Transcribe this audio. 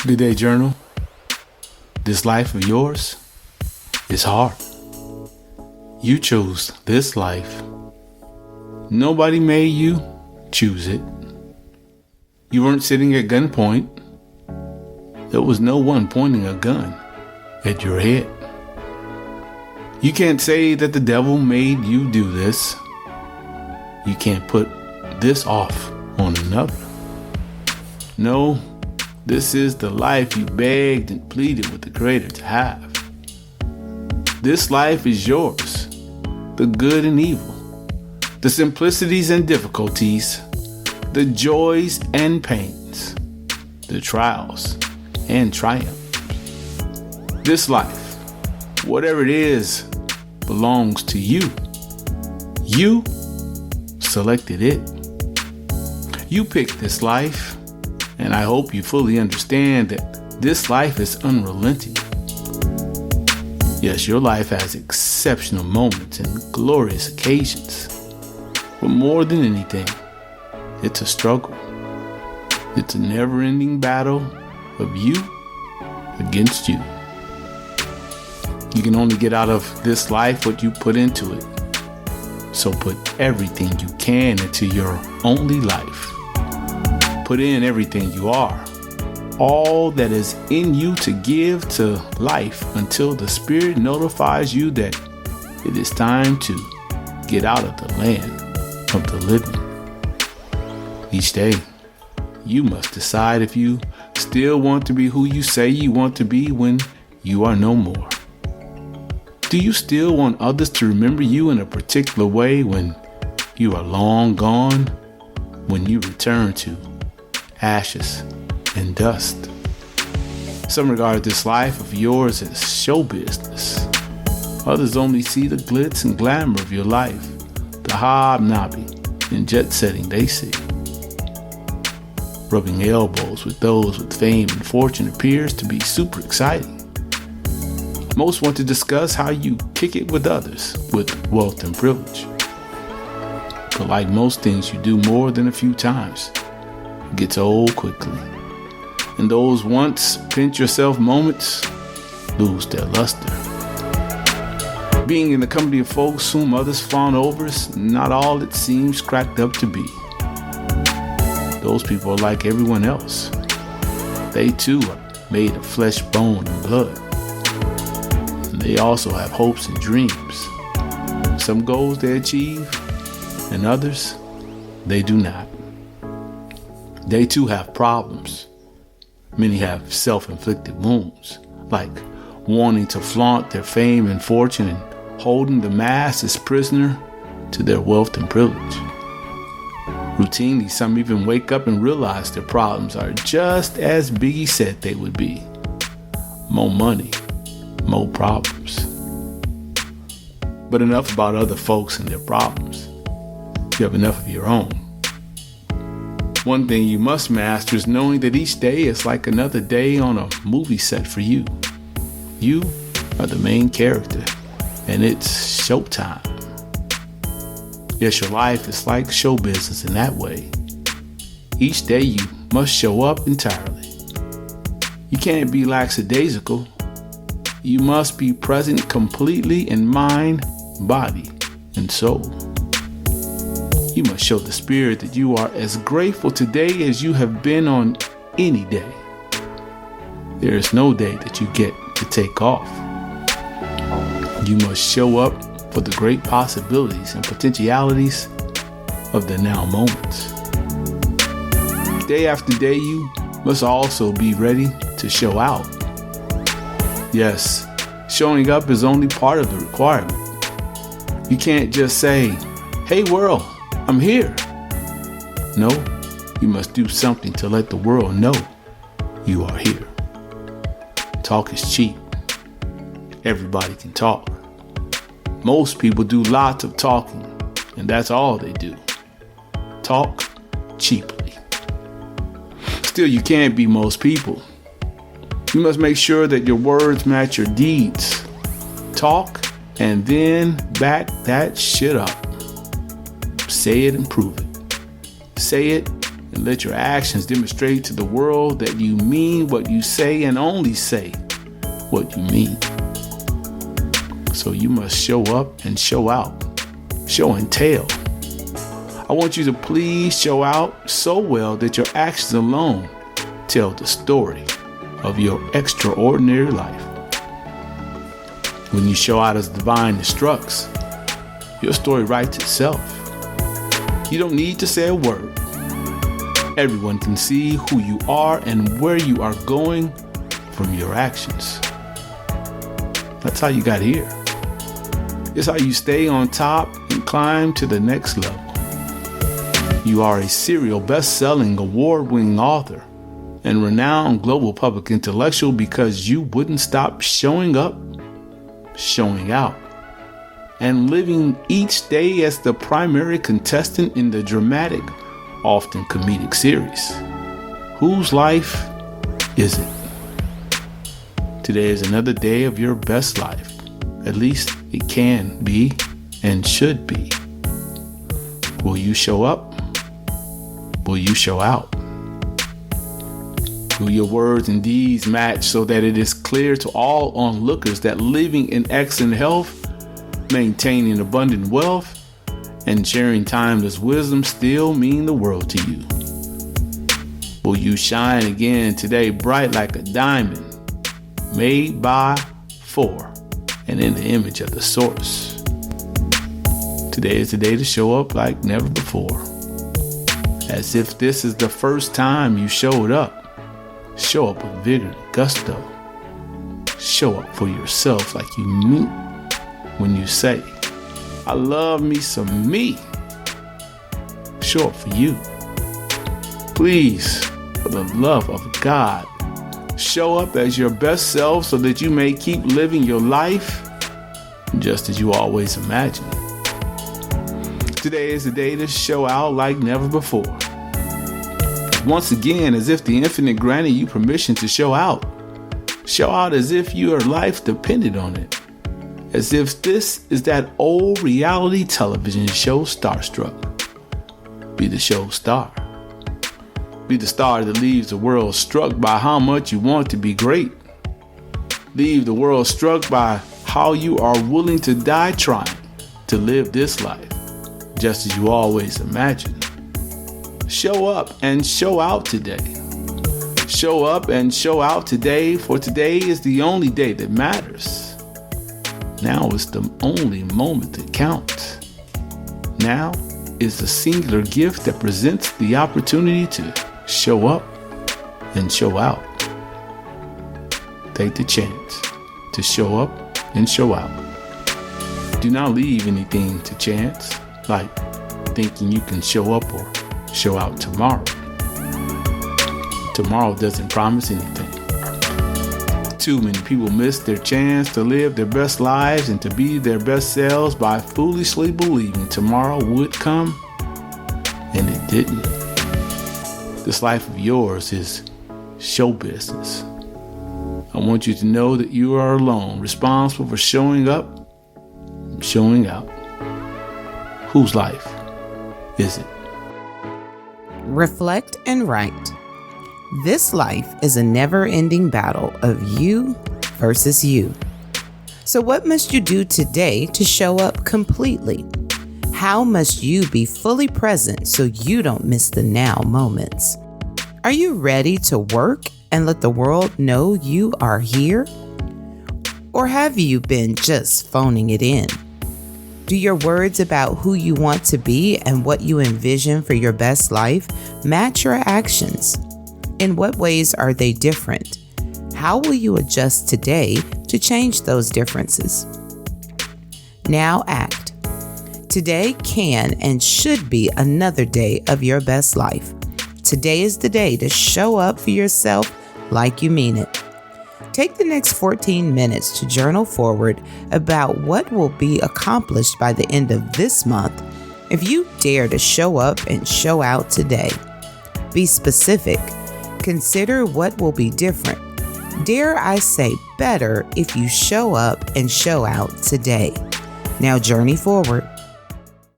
Good day, Journal. This life of yours is hard. You chose this life. Nobody made you choose it. You weren't sitting at gunpoint. There was no one pointing a gun at your head. You can't say that the devil made you do this. You can't put this off on another. No, this is the life you begged and pleaded with the Creator to have. This life is yours, the good and evil, the simplicities and difficulties, the joys and pains, the trials and triumphs. This life, whatever it is, belongs to you. You selected it. You picked this life, and I hope you fully understand that this life is unrelenting. Yes, your life has exceptional moments and glorious occasions, but more than anything, it's a struggle. It's a never-ending battle of you against you. You can only get out of this life what you put into it. So put everything you can into your only life. Put in everything you are, all that is in you to give to life until the Spirit notifies you that it is time to get out of the land of the living. Each day, you must decide if you still want to be who you say you want to be when you are no more. Do you still want others to remember you in a particular way when you are long gone, when you return to ashes and dust? Some regard this life of yours as show business. Others only see the glitz and glamour of your life, the hobnobbing and jet setting they see. Rubbing elbows with those with fame and fortune appears to be super exciting. Most want to discuss how you kick it with others with wealth and privilege. But like most things you do more than a few times, it gets old quickly. And those once pinch yourself moments lose their luster. Being in the company of folks whom others fawn over is not all it seems cracked up to be. Those people are like everyone else. They too are made of flesh, bone, and blood. They also have hopes and dreams. Some goals they achieve, and others they do not. They too have problems. Many have self-inflicted wounds, like wanting to flaunt their fame and fortune and holding the masses prisoner to their wealth and privilege. Routinely, some even wake up and realize their problems are just as Biggie said they would be. More money, more problems. But enough about other folks and their problems. You have enough of your own. One thing you must master is knowing that each day is like another day on a movie set for you. You are the main character, and it's showtime. Yes, your life is like show business in that way. Each day you must show up entirely. You can't be lackadaisical. You must be present completely in mind, body, and soul. You must show the Spirit that you are as grateful today as you have been on any day. There is no day that you get to take off. You must show up for the great possibilities and potentialities of the now moments. Day after day, you must also be ready to show out. Yes, showing up is only part of the requirement. You can't just say, "Hey world, I'm here." No, you must do something to let the world know you are here. Talk is cheap. Everybody can talk. Most people do lots of talking, and that's all they do. Talk cheaply. Still, you can't be most people. You must make sure that your words match your deeds. Talk and then back that shit up. Say it and prove it. Say it and let your actions demonstrate to the world that you mean what you say and only say what you mean. So you must show up and show out, show and tell. I want you to please show out so well that your actions alone tell the story of your extraordinary life. When you show out as divine instructs, your story writes itself. You don't need to say a word. Everyone can see who you are and where you are going from your actions. That's how you got here. It's how you stay on top and climb to the next level. You are a serial best-selling, award-winning author and renowned global public intellectual because you wouldn't stop showing up, showing out, and living each day as the primary contestant in the dramatic, often comedic series. Whose life is it? Today is another day of your best life. At least it can be and should be. Will you show up? Will you show out? Will your words and deeds match so that it is clear to all onlookers that living in excellent health, maintaining abundant wealth, and sharing timeless wisdom still mean the world to you? Will you shine again today bright like a diamond, made by, for, and in the image of the source? Today is the day to show up like never before. As if this is the first time you showed up. Show up with vigor and gusto. Show up for yourself like you mean when you say, I love me some me. Show up for you. Please, for the love of God, show up as your best self so that you may keep living your life just as you always imagined. Today is the day to show out like never before. Once again, as if the infinite granted you permission to show out. Show out as if your life depended on it. As if this is that old reality television show Starstruck. Be the show star. Be the star that leaves the world struck by how much you want to be great. Leave the world struck by how you are willing to die trying to live this life just as you always imagined. Show up and show out today. Show up and show out today, for today is the only day that matters. Now is the only moment that counts. Now is the singular gift that presents the opportunity to show up and show out. Take the chance to show up and show out. Do not leave anything to chance, like thinking you can show up or show out tomorrow. Tomorrow doesn't promise anything. Too many people miss their chance to live their best lives and to be their best selves by foolishly believing tomorrow would come, and it didn't. This life of yours is show business. I want you to know that you are alone, responsible for showing up and showing out. Whose life is it? Reflect and write. This life is a never-ending battle of you versus you. So what must you do today to show up completely? How must you be fully present so you don't miss the now moments? Are you ready to work and let the world know you are here? Or have you been just phoning it in? Do your words about who you want to be and what you envision for your best life match your actions? In what ways are they different? How will you adjust today to change those differences? Now act. Today can and should be another day of your best life. Today is the day to show up for yourself like you mean it. Take the next 14 minutes to journal forward about what will be accomplished by the end of this month if you dare to show up and show out today. Be specific. Consider what will be different. Dare I say better if you show up and show out today. Now journey forward.